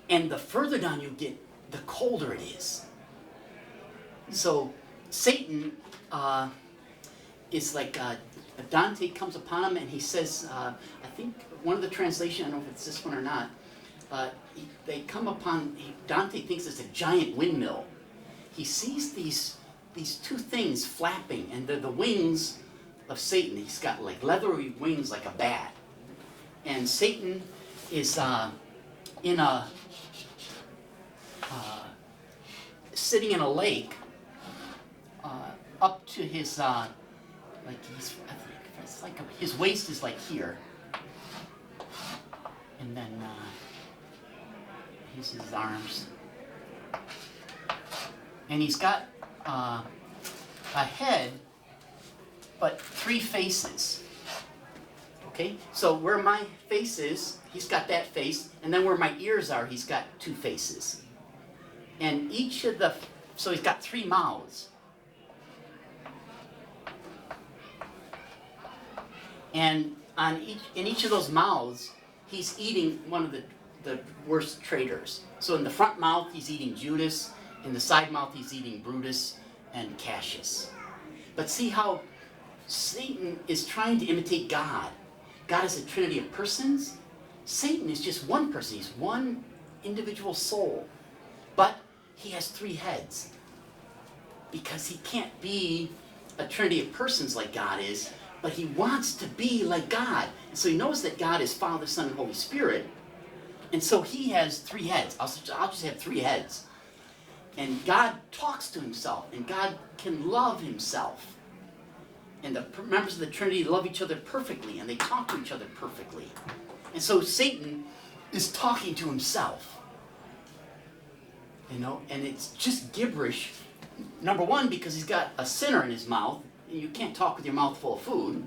And the further down you get, the colder it is. So Satan is like Dante comes upon him and he says, I think one of the translations, I don't know if it's this one or not, they come upon, Dante thinks it's a giant windmill. He sees these two things flapping, and they're the wings of Satan. He's got like leathery wings like a bat. And Satan is in a sitting in a lake up to his like he's, I think it's like his waist is like here, and then here's his arms, and he's got a head, but 3 faces. Okay, so where my face is, he's got that face, and then where my ears are, he's got 2 faces. And each of the, so he's got 3 mouths. And in each of those mouths, he's eating one of the worst traitors. So in the front mouth, he's eating Judas. In the side mouth, he's eating Brutus and Cassius. But see how Satan is trying to imitate God. God is a trinity of persons. Satan is just one person. He's one individual soul. But he has 3 heads. Because he can't be a trinity of persons like God is, but he wants to be like God. And so he knows that God is Father, Son, and Holy Spirit. And so he has 3 heads. I'll just have 3 heads. And God talks to himself, and God can love himself. And the members of the Trinity love each other perfectly, and they talk to each other perfectly. And so Satan is talking to himself. You know, and it's just gibberish. Number one, because he's got a sinner in his mouth, and you can't talk with your mouth full of food.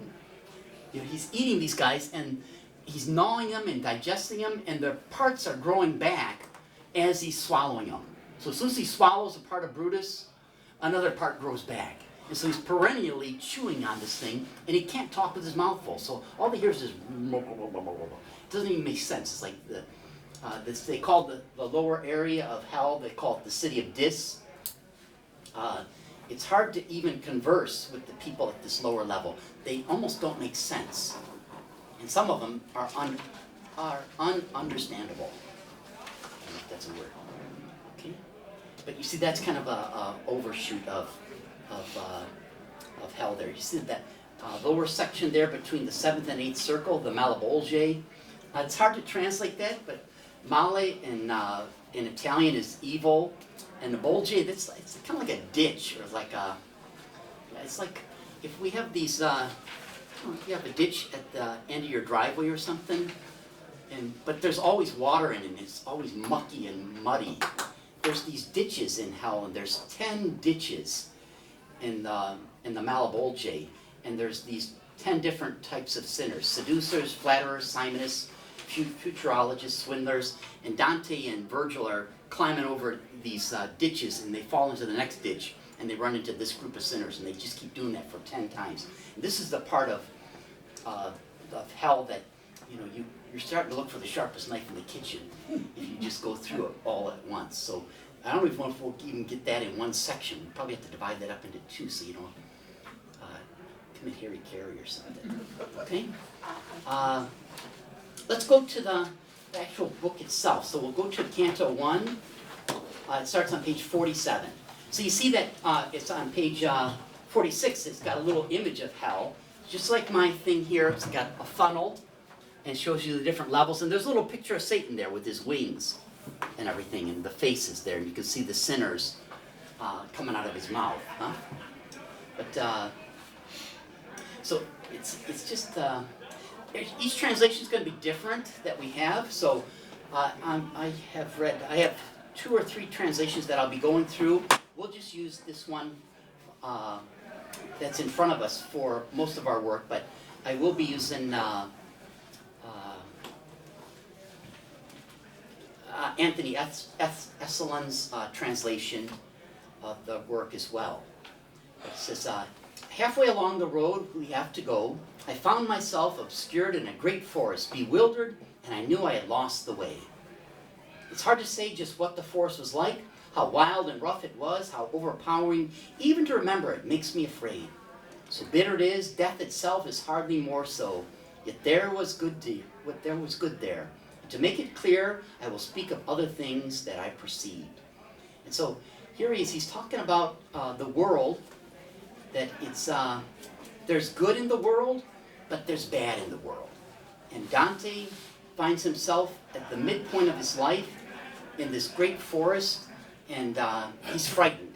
You know, he's eating these guys, and he's gnawing them and digesting them, and their parts are growing back as he's swallowing them. So as soon as he swallows a part of Brutus, another part grows back. And so he's perennially chewing on this thing, and he can't talk with his mouth full. So all he hears is, it doesn't even make sense. It's like they call the lower area of hell, they call it the city of Dis. It's hard to even converse with the people at this lower level. They almost don't make sense. And some of them are ununderstandable. I don't know if that's a word. Okay? But you see, that's kind of a overshoot of hell there. You see that lower section there between the 7th and 8th circle, the Malebolge. It's hard to translate that, but Male in Italian is evil, and the Bolge, it's kind of like a ditch, or like a, it's like if we have these, you have a ditch at the end of your driveway or something, but there's always water in it, and it's always mucky and muddy. There's these ditches in hell, and there's 10 ditches in the Malebolge, and there's these 10 different types of sinners: seducers, flatterers, Simonists, Futurologists, swindlers, and Dante and Virgil are climbing over these ditches, and they fall into the next ditch, and they run into this group of sinners, and they just keep doing that for 10 times. And this is the part of hell that, you know, you're starting to look for the sharpest knife in the kitchen if you just go through it all at once. So I don't know if we'll even get that in one section. We probably have to divide that up into 2 so you don't commit Harry Carey or something. Okay? Let's go to the actual book itself. So we'll go to Canto 1. It starts on page 47. So you see that it's on page 46. It's got a little image of hell. Just like my thing here, it's got a funnel and shows you the different levels. And there's a little picture of Satan there with his wings and everything, and the faces there. And you can see the sinners coming out of his mouth. Huh? But so it's just... each translation is going to be different that we have. So I have 2 or 3 translations that I'll be going through. We'll just use this one that's in front of us for most of our work, but I will be using Anthony Esselin's translation of the work as well. It says, halfway along the road we have to go, I found myself obscured in a great forest, bewildered, and I knew I had lost the way. It It's hard to say just what the forest was like, how wild and rough it was, how overpowering. Even to remember it makes me afraid. So bitter it is, death itself is hardly more so. Yet there was good there. To make it clear, I will speak of other things that I perceived. And so here he's talking about the world, that there's good in the world, but there's bad in the world. And Dante finds himself at the midpoint of his life in this great forest, and he's frightened.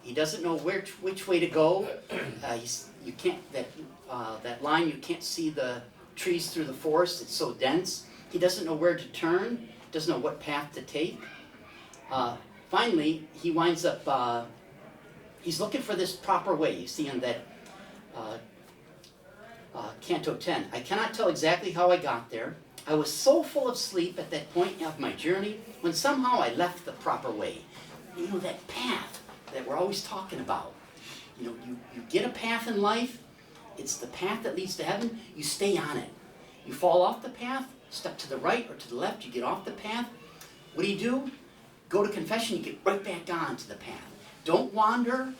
He doesn't know which way to go. You can't that line. You can't see the trees through the forest. It's so dense. He doesn't know where to turn. Doesn't know what path to take. Finally, he winds up. He's looking for this proper way. You see in that Canto 10. I cannot tell exactly how I got there. I was so full of sleep at that point of my journey when somehow I left the proper way. You know, that path that we're always talking about. You know, you get a path in life. It's the path that leads to heaven. You stay on it. You fall off the path, step to the right or to the left, you get off the path. What do? Go to confession, you get right back on to the path. Don't wander.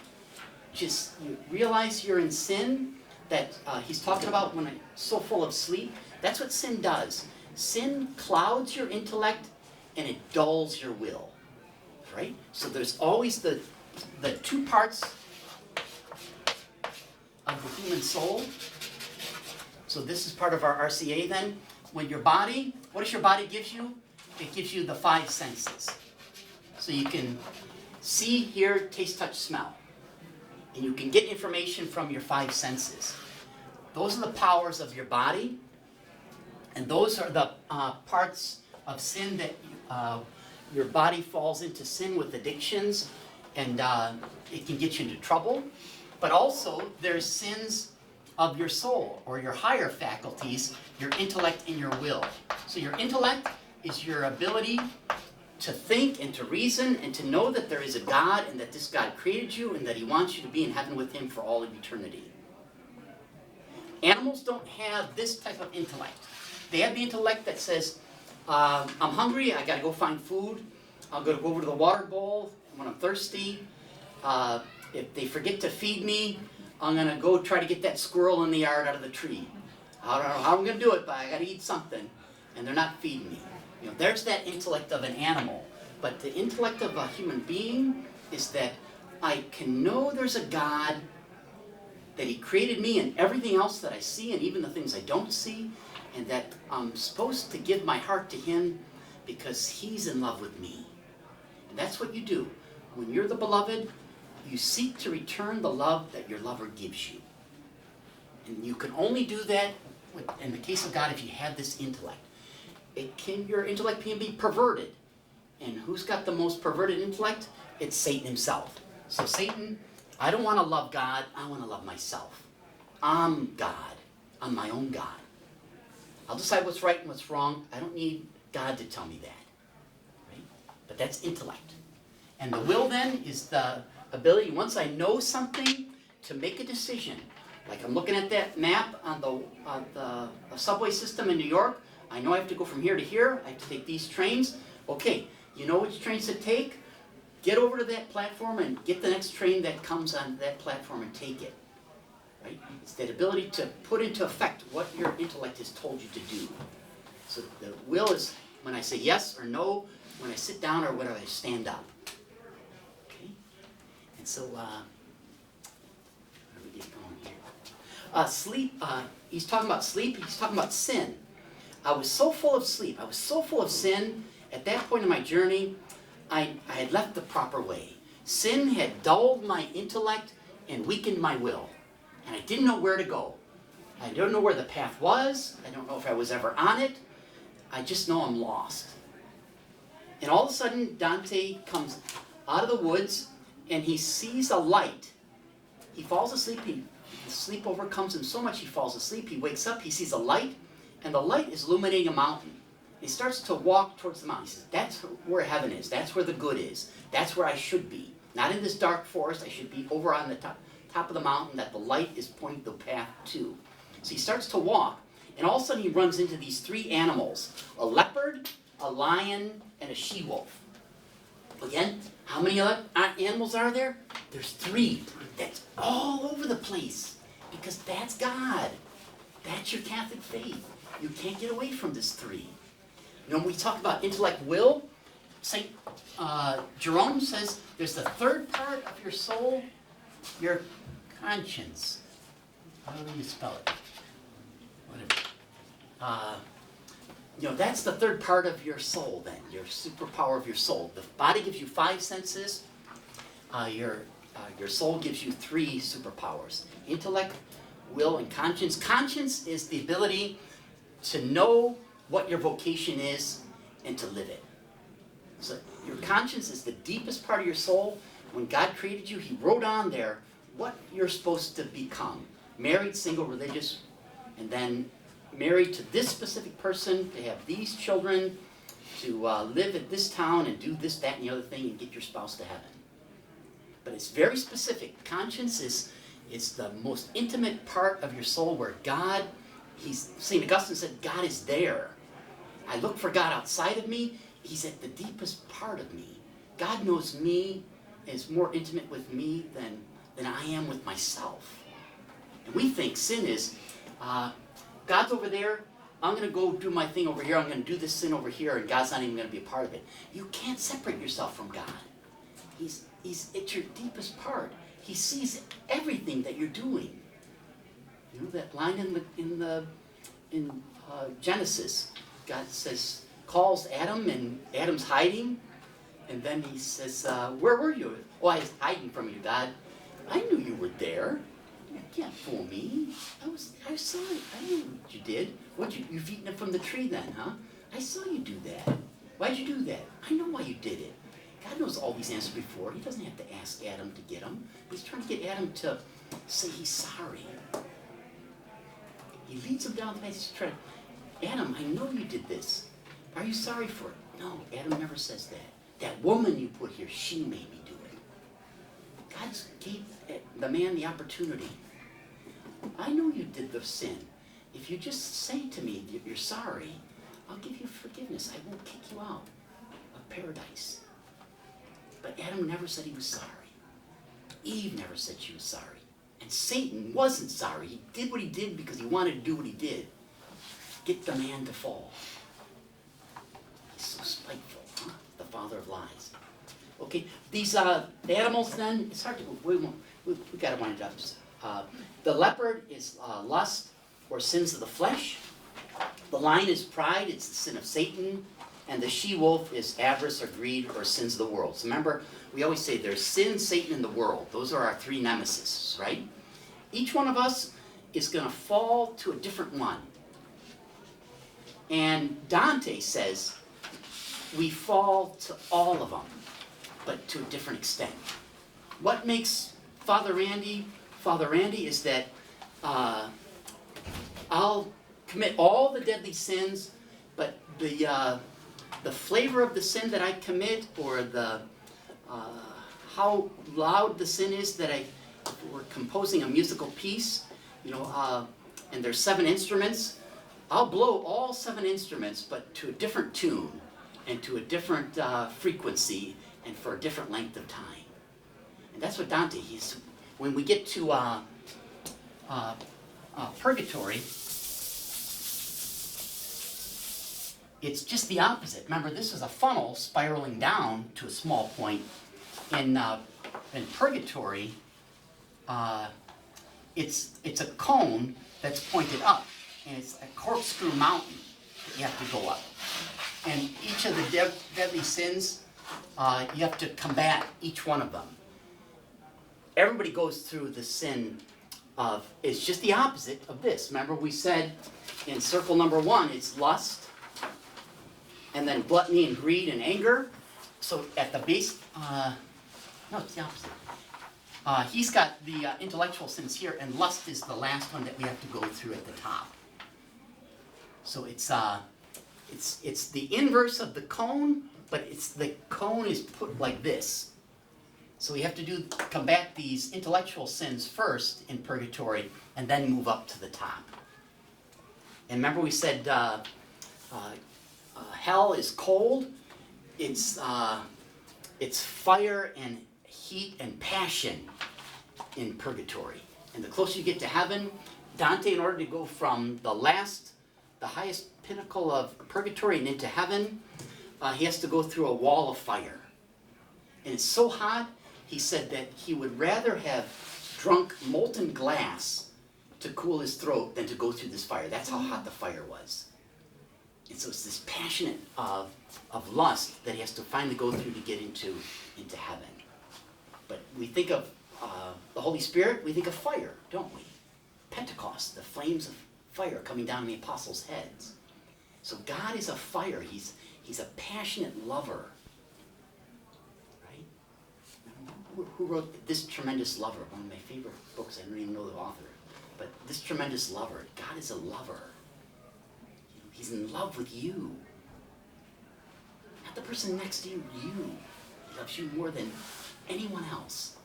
Just you realize you're in sin, that he's talking about when I'm so full of sleep. That's what sin does. Sin clouds your intellect and it dulls your will. Right? So there's always the two parts of the human soul. So this is part of our RCIA then. When your body, what does your body give you? It gives you the 5 senses. So you can see, hear, taste, touch, smell. And you can get information from your 5 senses. Those are the powers of your body. And those are the parts of sin that your body falls into sin with addictions. And it can get you into trouble. But also, there's sins of your soul, or your higher faculties, your intellect and your will. So your intellect is your ability to think and to reason and to know that there is a God and that this God created you and that he wants you to be in heaven with him for all of eternity. Animals don't have this type of intellect. They have the intellect that says, I'm hungry, I gotta go find food. I'm gonna go over to the water bowl when I'm thirsty. If they forget to feed me, I'm gonna go try to get that squirrel in the yard out of the tree. I don't know how I'm gonna do it, but I gotta eat something. And they're not feeding me. You know, there's that intellect of an animal. But the intellect of a human being is that I can know there's a God, that he created me and everything else that I see and even the things I don't see, and that I'm supposed to give my heart to him because he's in love with me. And that's what you do. When you're the beloved, you seek to return the love that your lover gives you. And you can only do that, in the case of God, if you have this intellect. Your intellect can be perverted. And who's got the most perverted intellect? It's Satan himself. So Satan, I don't want to love God, I want to love myself. I'm God. I'm my own God. I'll decide what's right and what's wrong. I don't need God to tell me that. Right? But that's intellect. And the will then is the ability, once I know something, to make a decision. Like I'm looking at that map on the subway system in New York. I know I have to go from here to here. I have to take these trains. Okay, you know which trains to take? Get over to that platform and get the next train that comes on that platform and take it. Right? It's that ability to put into effect what your intellect has told you to do. So the will is when I say yes or no, when I sit down or when I stand up. Okay? And so, how do we get going here? Sleep, he's talking about sleep, he's talking about sin. I was so full of sleep, I was so full of sin, at that point in my journey, I had left the proper way. Sin had dulled my intellect and weakened my will. And I didn't know where to go. I don't know where the path was. I don't know if I was ever on it. I just know I'm lost. And all of a sudden, Dante comes out of the woods and he sees a light. He falls asleep. The sleep overcomes him so much he falls asleep. He wakes up, he sees a light, and the light is illuminating a mountain. He starts to walk towards the mountain. He says, that's where heaven is. That's where the good is. That's where I should be. Not in this dark forest. I should be over on the top of the mountain that the light is pointing the path to. So he starts to walk, and all of a sudden he runs into these 3 animals. A leopard, a lion, and a she-wolf. Again, how many animals are there? There's 3. That's all over the place, because that's God. That's your Catholic faith. You can't get away from this 3. You know, when we talk about intellect, will, St. Jerome says there's the third part of your soul, your conscience. How do you spell it? Whatever. You know, that's the third part of your soul then, your superpower of your soul. The body gives you 5 senses. Your soul gives you 3 superpowers. Intellect, will, and conscience. Conscience is the ability to know what your vocation is and to live it. So your conscience is the deepest part of your soul. When God created you, He wrote on there what you're supposed to become. Married, single, religious, and then married to this specific person, to have these children, to live at this town and do this, that, and the other thing and get your spouse to heaven. But it's very specific. Conscience is the most intimate part of your soul where God, St. Augustine said, God is there. I look for God outside of me. He's at the deepest part of me. God knows me, is more intimate with me than I am with myself. And we think sin is, God's over there, I'm going to go do my thing over here, I'm going to do this sin over here, and God's not even going to be a part of it. You can't separate yourself from God. He's at your deepest part. He sees everything that you're doing. You know that line in Genesis, God says, calls Adam, and Adam's hiding, and then he says, where were you? Oh, I was hiding from you, God. I knew you were there. You can't fool me. I saw it. I knew what you did. You've eaten it from the tree then, huh? I saw you do that. Why'd you do that? I know why you did it. God knows all these answers before. He doesn't have to ask Adam to get them. He's trying to get Adam to say he's sorry. He leads him down the path. He's trying to, Adam, I know you did this. Are you sorry for it? No, Adam never says that. That woman you put here, she made me do it. God gave the man the opportunity. I know you did the sin. If you just say to me that you're sorry, I'll give you forgiveness. I won't kick you out of paradise. But Adam never said he was sorry. Eve never said she was sorry. And Satan wasn't sorry. He did what he did because he wanted to do what he did. Get the man to fall. He's so spiteful, huh? The father of lies. Okay, these animals then, it's hard to, we got to wind it up. The leopard is lust or sins of the flesh. The lion is pride, it's the sin of Satan. And the she-wolf is avarice or greed or sins of the world. So remember, we always say there's sin, Satan, and the world. Those are our 3 nemesis, right? Each one of us is going to fall to a different one. And Dante says we fall to all of them, but to a different extent. What makes Father Randy is that I'll commit all the deadly sins, but the flavor of the sin that I commit, or the how loud the sin is that we're composing a musical piece, you know, and there's 7 instruments. I'll blow all 7 instruments, but to a different tune and to a different frequency and for a different length of time. And that's what Dante, when we get to purgatory, it's just the opposite. Remember, this is a funnel spiraling down to a small point. In purgatory, it's a cone that's pointed up, and it's a corkscrew mountain that you have to go up. And each of the deadly sins, you have to combat each one of them. Everybody goes through the sin of, it's just the opposite of this. Remember we said in circle number 1, it's lust, and then gluttony and greed and anger. So at the base, no, it's the opposite. He's got the intellectual sins here, and lust is the last one that we have to go through at the top. So it's the inverse of the cone, but the cone is put like this. So we have to combat these intellectual sins first in purgatory, and then move up to the top. And remember we said hell is cold. It's fire and heat and passion in purgatory. And the closer you get to heaven, Dante, in order to go from the highest pinnacle of purgatory and into heaven, he has to go through a wall of fire. And it's so hot, he said that he would rather have drunk molten glass to cool his throat than to go through this fire. That's how hot the fire was. And so it's this passionate of lust that he has to finally go through to get into heaven. But we think of the Holy Spirit, we think of fire, don't we? Pentecost, the flames of fire coming down on the apostles' heads. So God is a fire. He's a passionate lover. Right? Who wrote This Tremendous Lover? One of my favorite books. I don't even know the author. But This Tremendous Lover. God is a lover. He's in love with you. Not the person next to you, you. He loves you more than anyone else.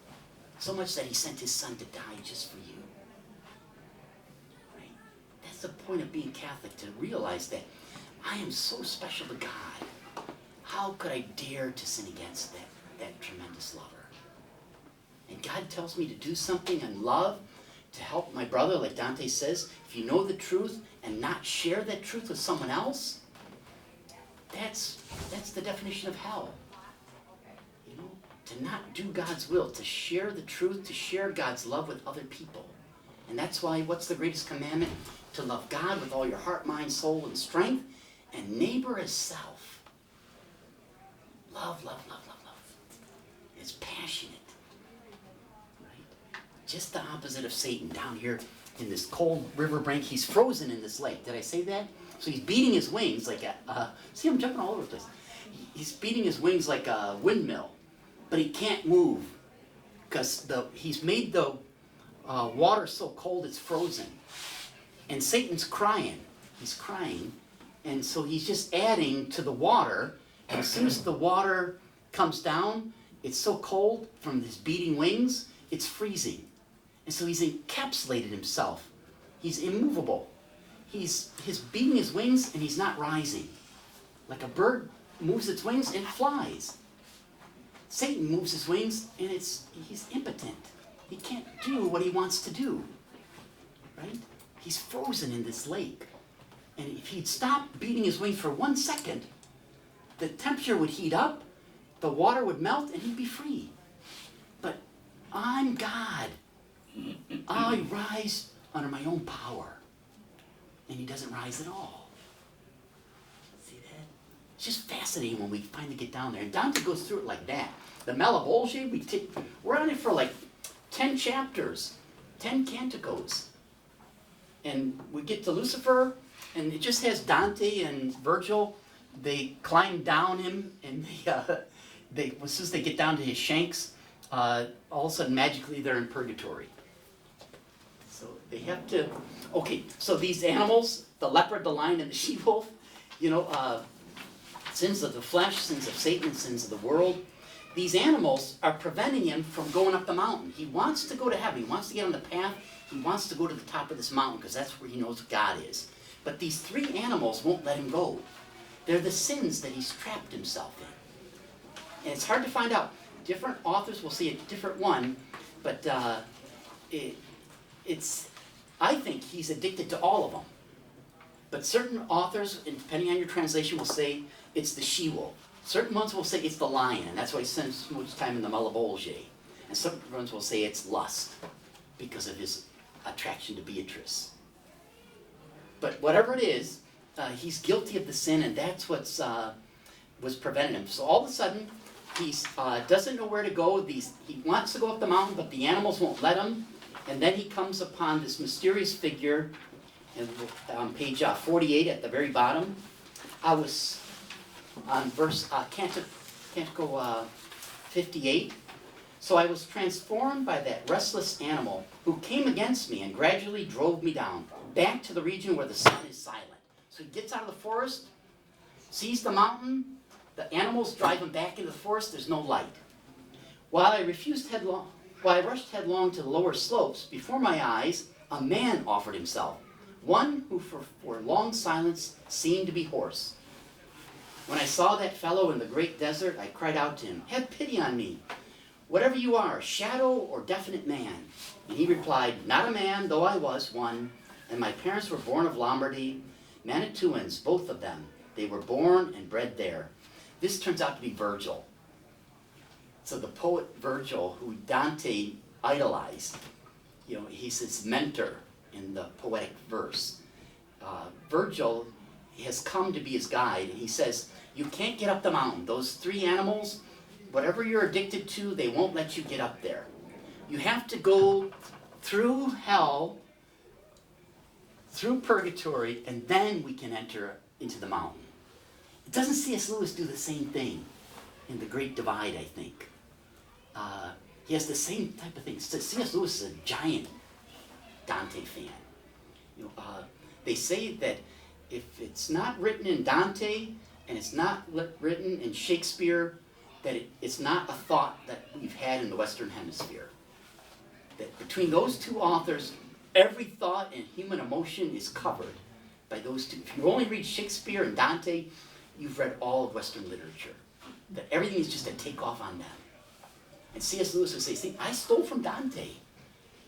So much that he sent his son to die just for you. Right? That's the point of being Catholic, to realize that I am so special to God. How could I dare to sin against that tremendous lover? And God tells me to do something in love to help my brother, like Dante says. If you know the truth and not share that truth with someone else, that's the definition of hell. You know, to not do God's will, to share the truth, to share God's love with other people. And that's why, what's the greatest commandment? To love God with all your heart, mind, soul, and strength, and neighbor as self. Love, love, love, love, love. It's passionate. Right? Just the opposite of Satan down here in this cold riverbank. He's frozen in this lake. Did I say that? So he's beating his wings like see, I'm jumping all over the place. He's beating his wings like a windmill, but he can't move because he's made the water so cold it's frozen. And Satan's crying. He's crying. And so he's just adding to the water. And as soon as the water comes down, it's so cold from his beating wings, it's freezing. And so he's encapsulated himself. He's immovable. He's beating his wings and he's not rising. Like a bird moves its wings and flies. Satan moves his wings and he's impotent. He can't do what he wants to do. Right? He's frozen in this lake. And if he'd stop beating his wings for 1 second, the temperature would heat up, the water would melt, and he'd be free. But I'm God. I rise under my own power. And he doesn't rise at all. See that? It's just fascinating when we finally get down there. And Dante goes through it like that. The Malebolge, we're on it for like 10 chapters, 10 canticles. And we get to Lucifer, and it just has Dante and Virgil. They climb down him, and as soon as they get down to his shanks, all of a sudden magically they're in purgatory. So they have to. Okay, so these animals, the leopard, the lion, and the she-wolf, sins of the flesh, sins of Satan, sins of the world. These animals are preventing him from going up the mountain. He wants to go to heaven. He wants to get on the path. He wants to go to the top of this mountain because that's where he knows God is. But these three animals won't let him go. They're the sins that he's trapped himself in. And it's hard to find out. Different authors will say a different one, but I think he's addicted to all of them. But certain authors, and depending on your translation, will say it's the she-wolf. Certain ones will say it's the lion, and that's why he spends so much time in the Malebolge. And certain ones will say it's lust, because of his attraction to Beatrice. But whatever it is, he's guilty of the sin, and that's what's was preventing him. So all of a sudden, he doesn't know where to go. He wants to go up the mountain, but the animals won't let him. And then he comes upon this mysterious figure, and on page 48 at the very bottom. I was on verse Canticle 58. So I was transformed by that restless animal who came against me and gradually drove me down, back to the region where the sun is silent. So he gets out of the forest, sees the mountain, the animals drive him back into the forest, there's no light. While I rushed headlong to the lower slopes, before my eyes, a man offered himself, one who for long silence seemed to be hoarse. When I saw that fellow in the great desert, I cried out to him, have pity on me. Whatever you are, shadow or definite man. And he replied, not a man, though I was one, and my parents were born of Lombardy, Manituans, both of them. They were born and bred there. This turns out to be Virgil. So the poet Virgil, who Dante idolized, he's his mentor in the poetic verse. Virgil has come to be his guide, and he says, you can't get up the mountain. Those three animals, whatever you're addicted to, they won't let you get up there. You have to go through hell, through purgatory, and then we can enter into the mountain. Doesn't C.S. Lewis do the same thing in The Great Divide, I think? He has the same type of thing. C.S. Lewis is a giant Dante fan. They say that if it's not written in Dante and it's not written in Shakespeare, that it's not a thought that we've had in the Western Hemisphere. That between those two authors, every thought and human emotion is covered by those two. If you only read Shakespeare and Dante, you've read all of Western literature. That everything is just a takeoff on them. And C.S. Lewis would say, see, I stole from Dante.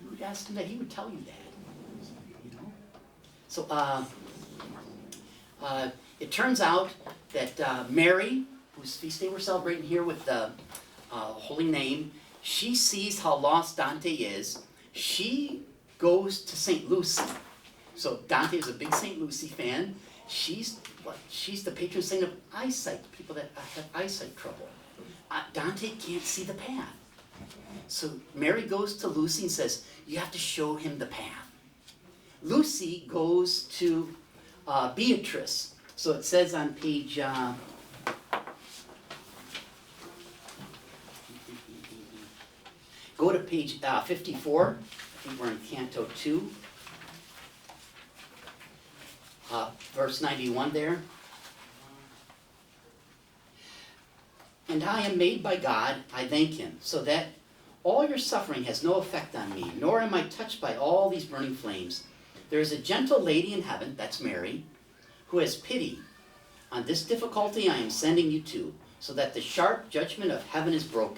You would ask him that, he would tell you that. So it turns out that Mary, whose feast day we're celebrating here with the holy name, she sees how lost Dante is. She goes to St. Lucy. So Dante is a big St. Lucy fan. She's the patron saint of eyesight, people that have eyesight trouble. Dante can't see the path. So Mary goes to Lucy and says, you have to show him the path. Lucy goes to Beatrice. So it says on page, go to page 54. I think we're in Canto 2. Verse 91 there. And I am made by God, I thank him, so that all your suffering has no effect on me, nor am I touched by all these burning flames. There is a gentle lady in heaven, that's Mary, who has pity on this difficulty I am sending you to, so that the sharp judgment of heaven is broken.